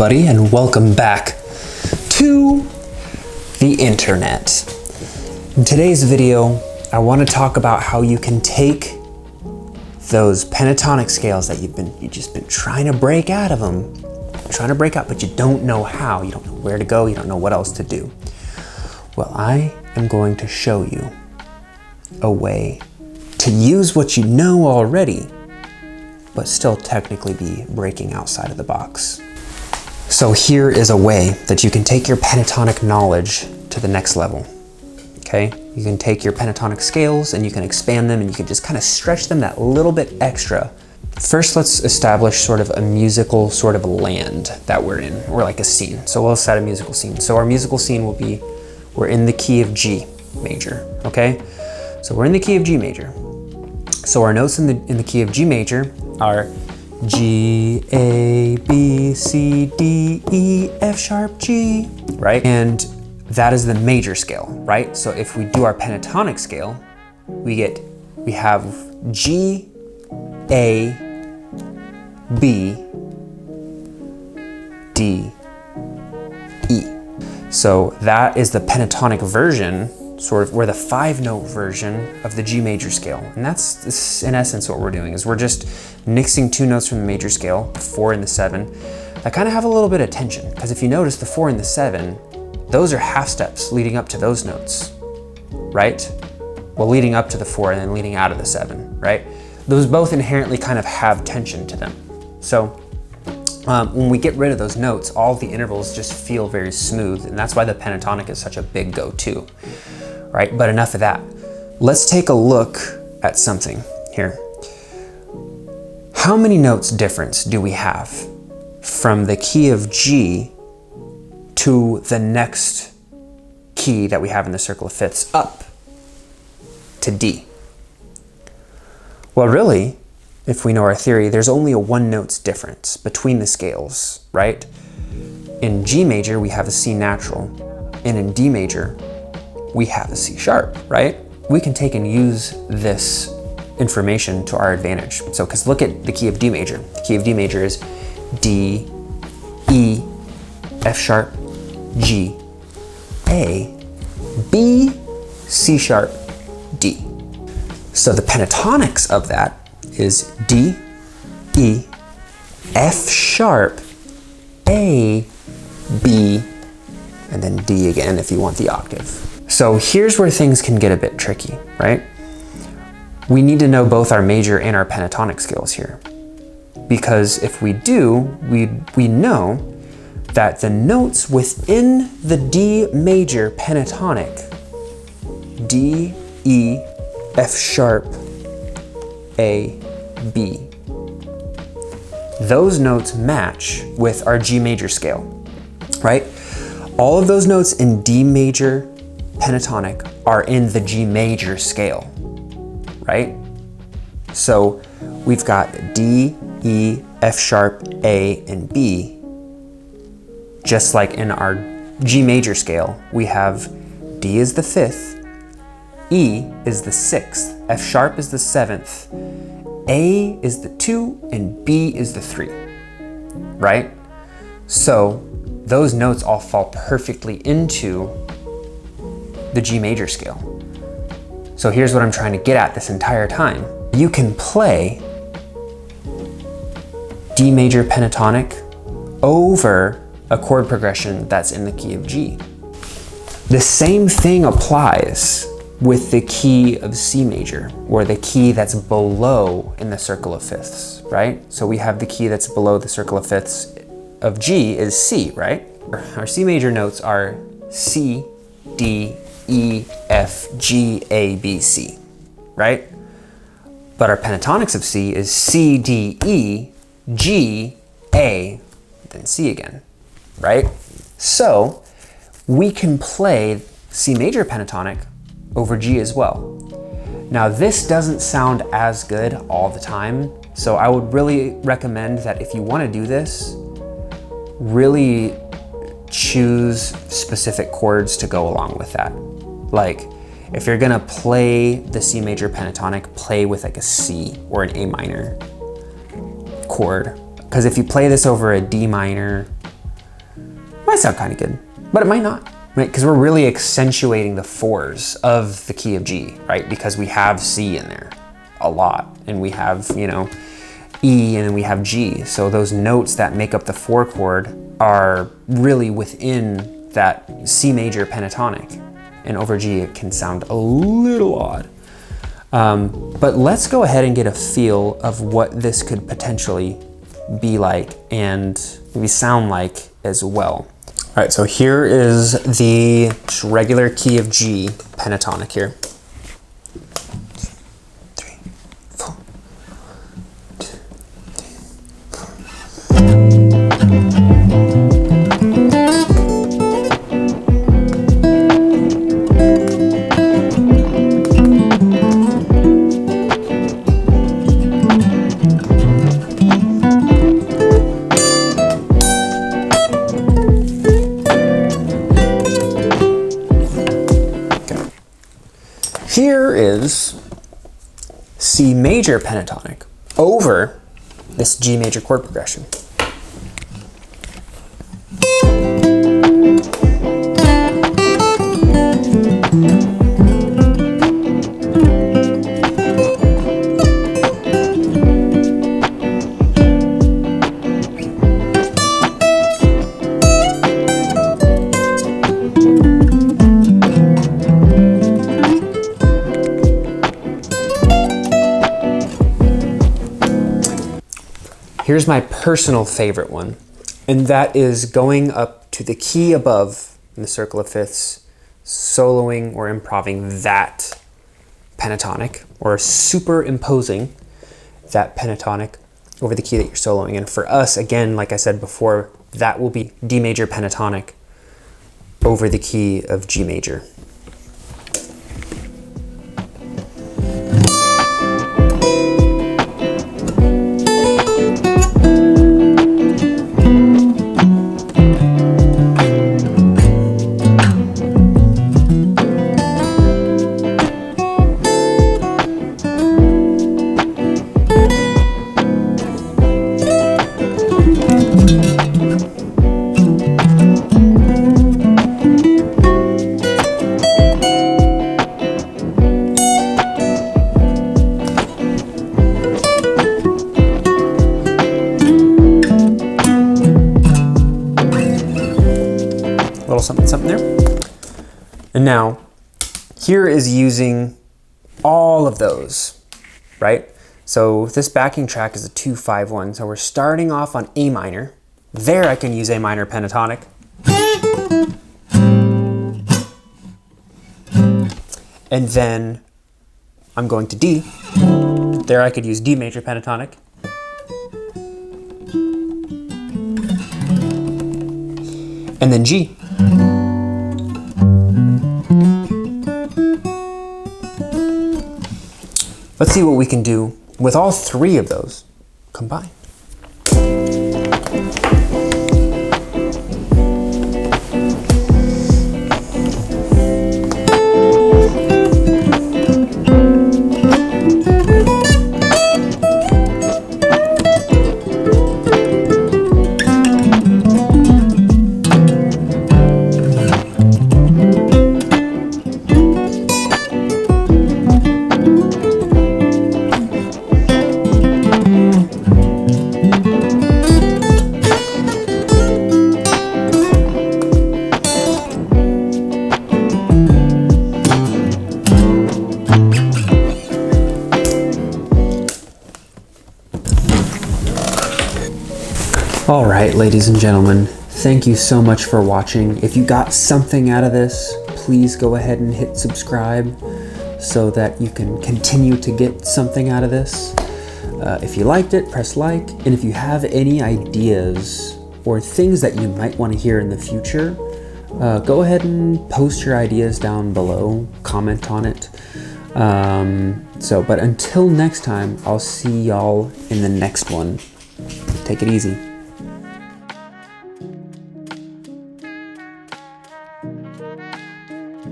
everybody, and welcome back to the internet. In today's video, I want to talk about how you can take those pentatonic scales that you've just been trying to break out of them, but you don't know how, you don't know where to go, you don't know what else to do. Well, I am going to show you a way to use what you know already, but still technically be breaking outside of the box. So here is a way that you can take your pentatonic knowledge to the next level, okay? You can take your pentatonic scales and you can expand them and you can just kind of stretch them that little bit extra. First, let's establish sort of a musical sort of land that we're in, or like a scene. So we'll set a musical scene. So our musical scene will be, we're in the key of G major, okay? So we're in the key of G major. So our notes in the key of G major are G, A, B, C, D, E, F sharp, G, right? And that is the major scale, right? So if we do our pentatonic scale, we have G, A, B, D, E. So that is the pentatonic version, sort of, we're the 5-note version of the G major scale. And that's in essence what we're doing, is we're just mixing 2 notes from the major scale, the 4 and the 7, that kind of have a little bit of tension. Because if you notice, the 4 and the 7, those are half steps leading up to those notes, right? Well, leading up to the 4 and then leading out of the 7, right? Those both inherently kind of have tension to them. So when we get rid of those notes, all the intervals just feel very smooth, and that's why the pentatonic is such a big go-to, right? But enough of that. Let's take a look at something here. How many notes difference do we have from the key of G to the next key that we have in the circle of fifths up to D? Well, really, if we know our theory, there's only a 1 note's difference between the scales, right? In G major, we have a C natural, and in D major, we have a C sharp, right? We can take and use this information to our advantage. So, because look at the key of D major. The key of D major is D, E, F sharp, G, A, B, C sharp, D. So the pentatonics of that is D, E, F sharp, A, B, and then D again if you want the octave. So here's where things can get a bit tricky, right? We need to know both our major and our pentatonic scales here. Because if we do, we know that the notes within the D major pentatonic, D, E, F sharp, A, B, those notes match with our G major scale, right? All of those notes in D major pentatonic are in the G major scale, right? So we've got D, E, F sharp, A, and B. Just like in our G major scale, we have D is the 5th, E is the 6th, F sharp is the 7th, A is the 2, and B is the 3, right? So those notes all fall perfectly into the G major scale. So here's what I'm trying to get at this entire time. You can play D major pentatonic over a chord progression that's in the key of G. The same thing applies with the key of C major, or the key that's below in the circle of fifths, right? So we have the key that's below the circle of fifths of G is C, right? Our C major notes are C, D, E, F, G, A, B, C, right? But our pentatonics of C is C, D, E, G, A, then C again, right? So we can play C major pentatonic over G as well. Now this doesn't sound as good all the time, so I would really recommend that if you want to do this, really choose specific chords to go along with that. Like, if you're gonna play the C major pentatonic, play with like a C or an A minor chord. Because if you play this over a D minor might sound kind of good, but it might not, right? Because we're really accentuating the fours of the key of G, right? Because we have C in there a lot, and we have, you know, E, and then we have G. So those notes that make up the 4 chord are really within that C major pentatonic. And over G, it can sound a little odd. But let's go ahead and get a feel of what this could potentially be like and maybe sound like as well. All right, so here is the just regular key of G pentatonic here. 3, 4. 2, 3. Here is C major pentatonic over this G major chord progression. Here's my personal favorite one, and that is going up to the key above in the circle of fifths, soloing or improving that pentatonic, or superimposing that pentatonic over the key that you're soloing. And for us, again, like I said before, that will be D major pentatonic over the key of G major. Little something, something there. And now, here is using all of those, right? So this backing track is a 2-5-1. So we're starting off on A minor. There I can use A minor pentatonic. And then I'm going to D. There I could use D major pentatonic. And then G. Let's see what we can do with all 3 of those combined. All right, ladies and gentlemen, thank you so much for watching. If you got something out of this, please go ahead and hit subscribe so that you can continue to get something out of this. If you liked it, press like. And if you have any ideas or things that you might want to hear in the future, go ahead and post your ideas down below, comment on it. But until next time, I'll see y'all in the next one. Take it easy.